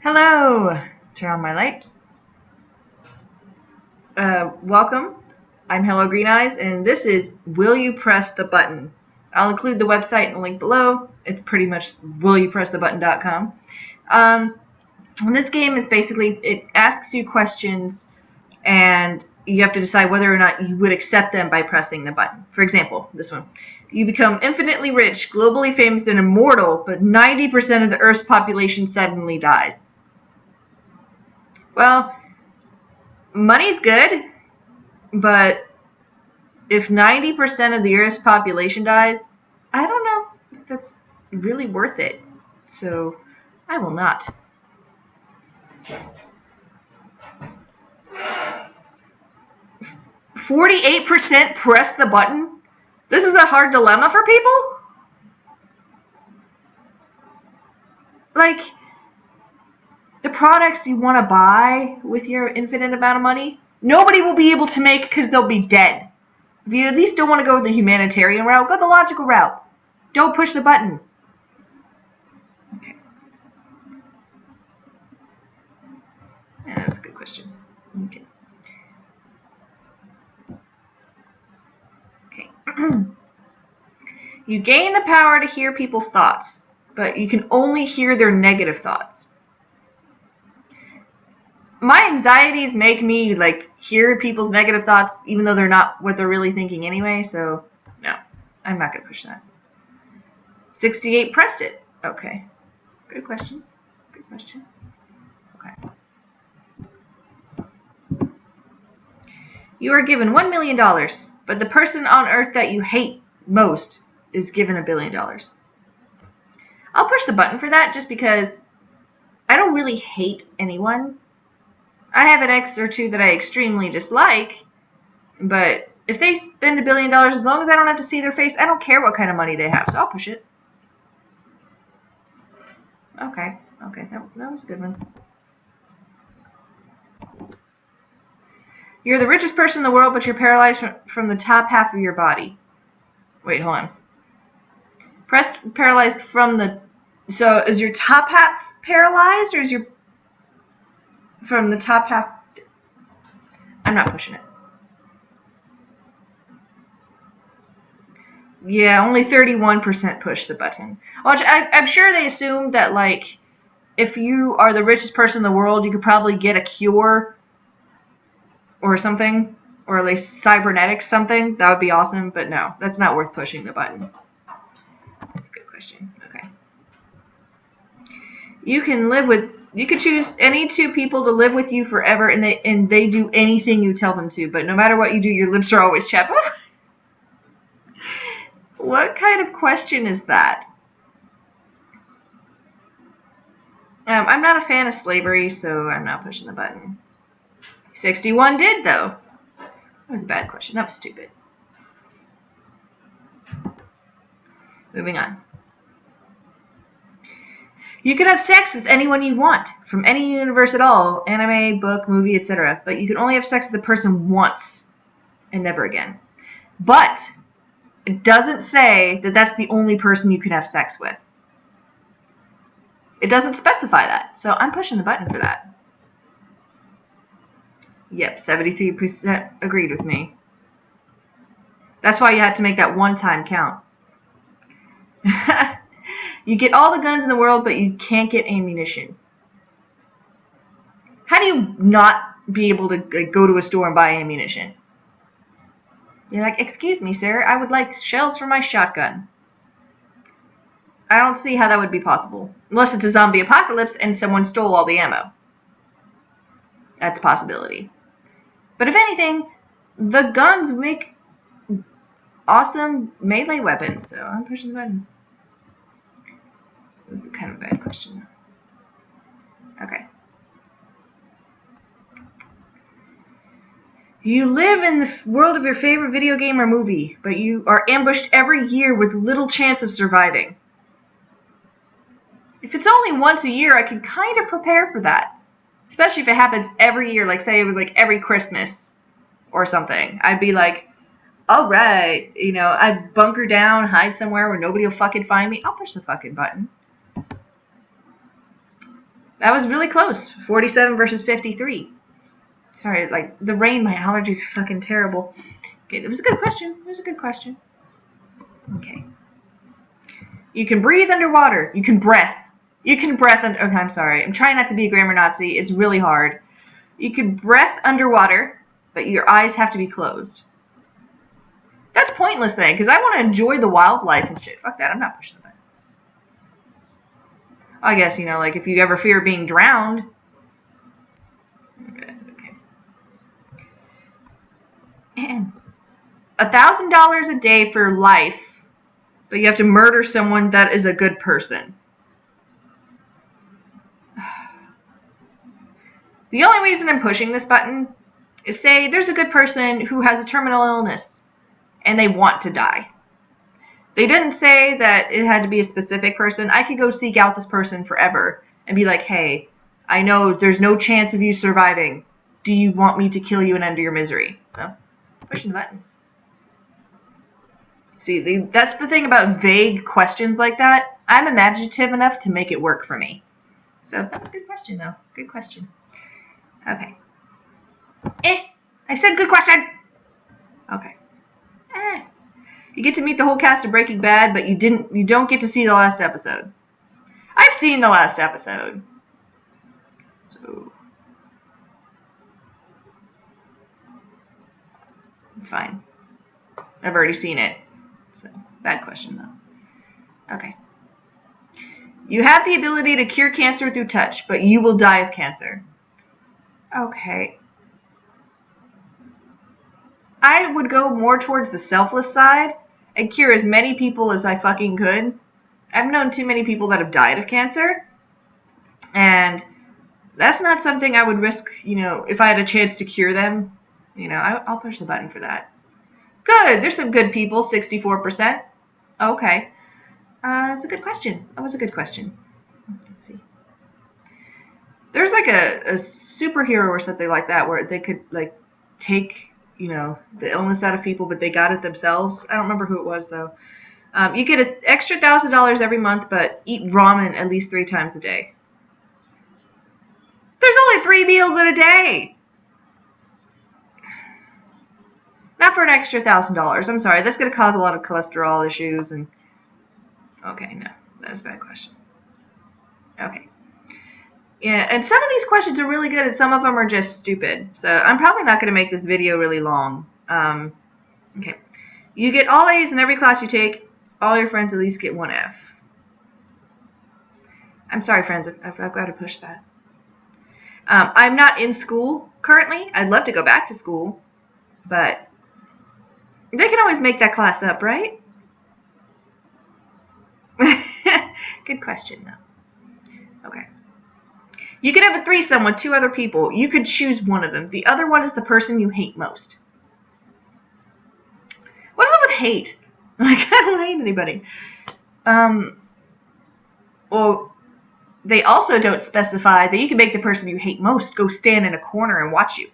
Hello! Turn on my light. Welcome. I'm HelloGreenEyes, and this is Will You Press the Button? I'll include the website in the link below. It's pretty much willyoupressthebutton.com. And this game is basically, it asks you questions, and you have to decide whether or not you would accept them by pressing the button. For example, this one. You become infinitely rich, globally famous, and immortal, but 90% of the Earth's population suddenly dies. Well, money's good, but if 90% of the Earth's population dies, I don't know if that's really worth it. So, I will not. %48% press the button? This is a hard dilemma for people? Like, the products you want to buy with your infinite amount of money, nobody will be able to make because they'll be dead. If you at least don't want to go the humanitarian route, go the logical route. Don't push the button. Okay. Yeah, that was a good question. Okay. You gain the power to hear people's thoughts, but you can only hear their negative thoughts. My anxieties make me hear people's negative thoughts even though they're not what they're really thinking anyway, so no, I'm not going to push that. 68 pressed it. Okay. Good question. Good question. Okay. You are given $1 million, but the person on Earth that you hate most is given $1 billion. I'll push the button for that just because I don't really hate anyone. I have an ex or two that I extremely dislike, but if they spend $1 billion, as long as I don't have to see their face, I don't care what kind of money they have, so I'll push it. Okay, that was a good one. You're the richest person in the world, but you're paralyzed from the top half of your body. Wait, hold on. Paralyzed from the... So, is your top half paralyzed, or is your... From the top half... I'm not pushing it. Yeah, only 31% push the button. Which I'm sure they assume that, if you are the richest person in the world, you could probably get a cure or something, or at least cybernetics something. That would be awesome, but no, that's not worth pushing the button. That's a good question. Okay. You can choose any two people to live with you forever, and they do anything you tell them to, but no matter what you do, your lips are always chapped. What kind of question is that? I'm not a fan of slavery, so I'm not pushing the button. 61 did, though. That was a bad question. That was stupid. Moving on. You can have sex with anyone you want, from any universe at all, anime, book, movie, etc. But you can only have sex with the person once, and never again. But it doesn't say that that's the only person you can have sex with. It doesn't specify that, so I'm pushing the button for that. Yep, 73% agreed with me. That's why you had to make that one-time count. You get all the guns in the world, but you can't get ammunition. How do you not be able to go to a store and buy ammunition? You're like, excuse me, sir, I would like shells for my shotgun. I don't see how that would be possible. Unless it's a zombie apocalypse and someone stole all the ammo. That's a possibility. But if anything, the guns make awesome melee weapons, so I'm pushing the button. This is kind of a bad question. Okay. You live in the world of your favorite video game or movie, but you are ambushed every year with little chance of surviving. If it's only once a year, I can kind of prepare for that. Especially if it happens every year, like say it was every Christmas or something. I'd be like, alright, I'd bunker down, hide somewhere where nobody will fucking find me. I'll push the fucking button. That was really close. 47 versus 53. Sorry, like, the rain, my allergies are fucking terrible. Okay, it was a good question. It was a good question. Okay. You can breathe underwater. You can breath. You can breath under... Okay, I'm sorry. I'm trying not to be a grammar Nazi. It's really hard. You can breath underwater, but your eyes have to be closed. That's pointless then, because I want to enjoy the wildlife and shit. Fuck that. I'm not pushing the button. I guess, you know, like if you ever fear being drowned. Okay. $1,000 a day for life, but you have to murder someone that is a good person. The only reason I'm pushing this button is, say there's a good person who has a terminal illness and they want to die. They didn't say that it had to be a specific person. I could go seek out this person forever and be like, hey, I know there's no chance of you surviving. Do you want me to kill you and end your misery? So, pushing the button. See, that's the thing about vague questions like that. I'm imaginative enough to make it work for me. So, that's a good question, though. Good question. Okay. I said good question. Okay. You get to meet the whole cast of Breaking Bad, but you don't get to see the last episode. I've seen the last episode. So it's fine. I've already seen it. So bad question though. Okay. You have the ability to cure cancer through touch, but you will die of cancer. Okay. I would go more towards the selfless side and cure as many people as I fucking could. I've known too many people that have died of cancer. And that's not something I would risk, you know, if I had a chance to cure them. You know, I'll push the button for that. Good. There's some good people, 64%. Okay. It's a good question. That was a good question. Let's see. There's like a superhero or something like that where they could, like, take, you know, the illness out of people, but they got it themselves. I don't remember who it was, though. You get an extra $1,000 every month, but eat ramen at least 3 times a day. There's only 3 meals in a day. Not for an extra $1,000. I'm sorry. That's going to cause a lot of cholesterol issues. And okay, no. That's a bad question. Okay. Yeah, and some of these questions are really good, and some of them are just stupid. So I'm probably not going to make this video really long. Okay. You get all A's in every class you take. All your friends at least get 1 F. I'm sorry, friends. I've got to push that. I'm not in school currently. I'd love to go back to school, but they can always make that class up, right? Good question, though. Okay. You could have a threesome with 2 other people. You could choose one of them. The other one is the person you hate most. What is it with hate? Like, I don't hate anybody. Well, they also don't specify that you can make the person you hate most go stand in a corner and watch you.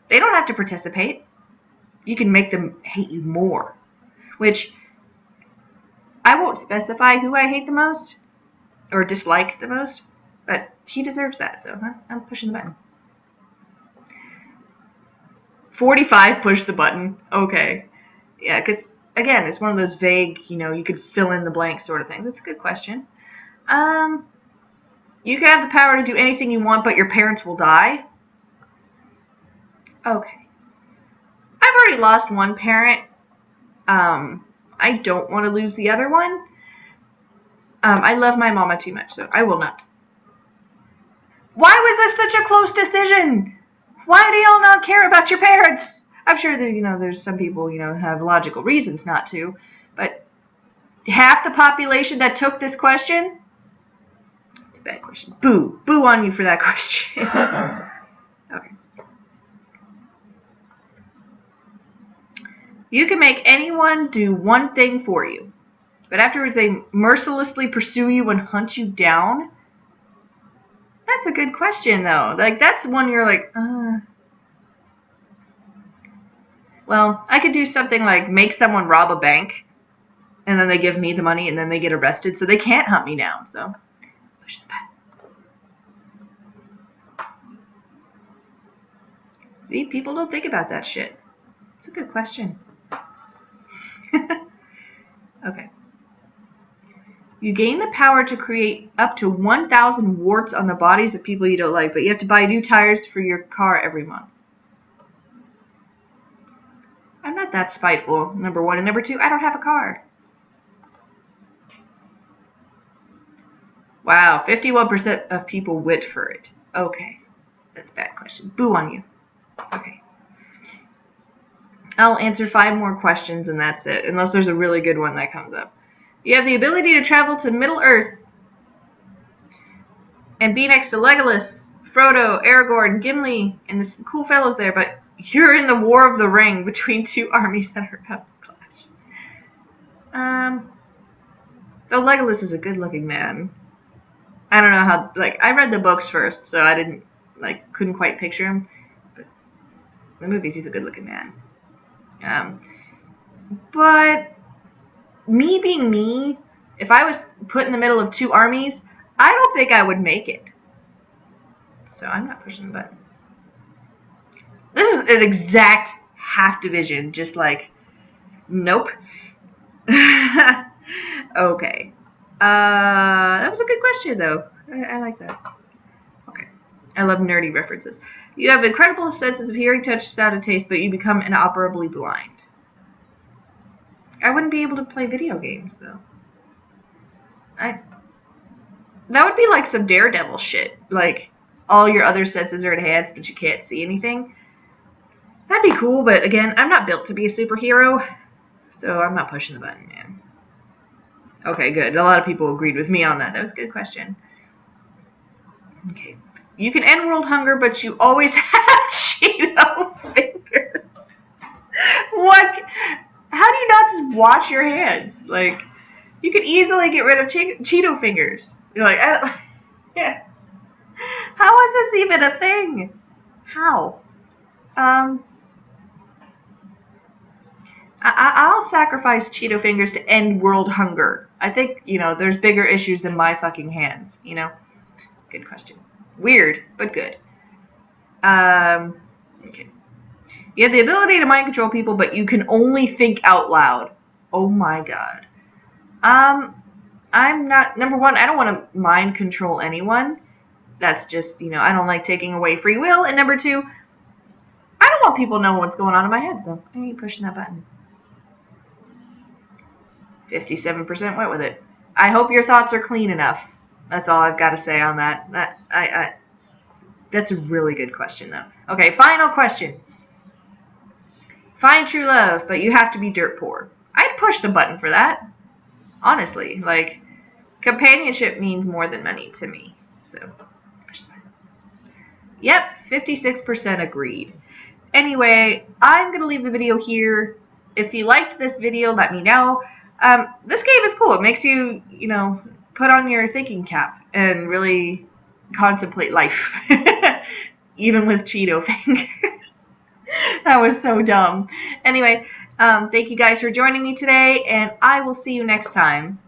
They don't have to participate. You can make them hate you more. Which, I won't specify who I hate the most or dislike the most, but he deserves that, so I'm pushing the button. 45 push the button. Okay. Yeah, because, again, it's one of those vague, you know, you could fill in the blank sort of things. It's a good question. You can have the power to do anything you want, but your parents will die. Okay. I've already lost one parent. I don't want to lose the other one. I love my mama too much, so I will not. Why was this such a close decision? Why do y'all not care about your parents? I'm sure that, you know, there's some people, you know, have logical reasons not to, but half the population that took this question, it's a bad question. Boo. Boo on you for that question. Okay. You can make anyone do one thing for you, but afterwards they mercilessly pursue you and hunt you down. That's a good question, though. Like, that's one you're like, Well, I could do something like make someone rob a bank, and then they give me the money, and then they get arrested, so they can't hunt me down. So, push the button. See, people don't think about that shit. It's a good question. Okay. You gain the power to create up to 1,000 warts on the bodies of people you don't like, but you have to buy new tires for your car every month. I'm not that spiteful, number one. And number two, I don't have a car. Wow, 51% of people wit for it. Okay, that's a bad question. Boo on you. Okay. I'll answer 5 more questions and that's it, unless there's a really good one that comes up. You have the ability to travel to Middle Earth and be next to Legolas, Frodo, Aragorn, Gimli, and the cool fellows there, but you're in the War of the Ring between 2 armies that are about to clash. Though Legolas is a good-looking man. I don't know how, like, I read the books first, so I didn't, like, couldn't quite picture him. But in the movies, he's a good-looking man. But me being me, if I was put in the middle of 2 armies, I don't think I would make it. So I'm not pushing the button. This is an exact half division, just like, nope. Okay. That was a good question, though. I like that. Okay. I love nerdy references. You have incredible senses of hearing, touch, sound, and taste, but you become inoperably blind. I wouldn't be able to play video games, though. That would be like some Daredevil shit. Like, all your other senses are enhanced, but you can't see anything. That'd be cool, but again, I'm not built to be a superhero, so I'm not pushing the button, man. Okay, good. A lot of people agreed with me on that. That was a good question. Okay. You can end world hunger, but you always have Cheeto fingers. What? How do you not just wash your hands? Like, you could easily get rid of Cheeto fingers. You're like, yeah. How is this even a thing? How? I'll sacrifice Cheeto fingers to end world hunger. I think, there's bigger issues than my fucking hands, Good question. Weird, but good. Okay. You have the ability to mind control people, but you can only think out loud. Oh my god. I'm not, number one, I don't want to mind control anyone. That's just, I don't like taking away free will. And number two, I don't want people knowing what's going on in my head, so I ain't pushing that button. 57% went with it. I hope your thoughts are clean enough. That's all I've got to say on that. That's a really good question, though. Okay, final question. Find true love, but you have to be dirt poor. I'd push the button for that. Honestly, like, companionship means more than money to me. So, push the button. Yep, 56% agreed. Anyway, I'm going to leave the video here. If you liked this video, let me know. This game is cool. It makes you, put on your thinking cap and really contemplate life. Even with Cheeto fingers. That was so dumb. Anyway, thank you guys for joining me today, and I will see you next time.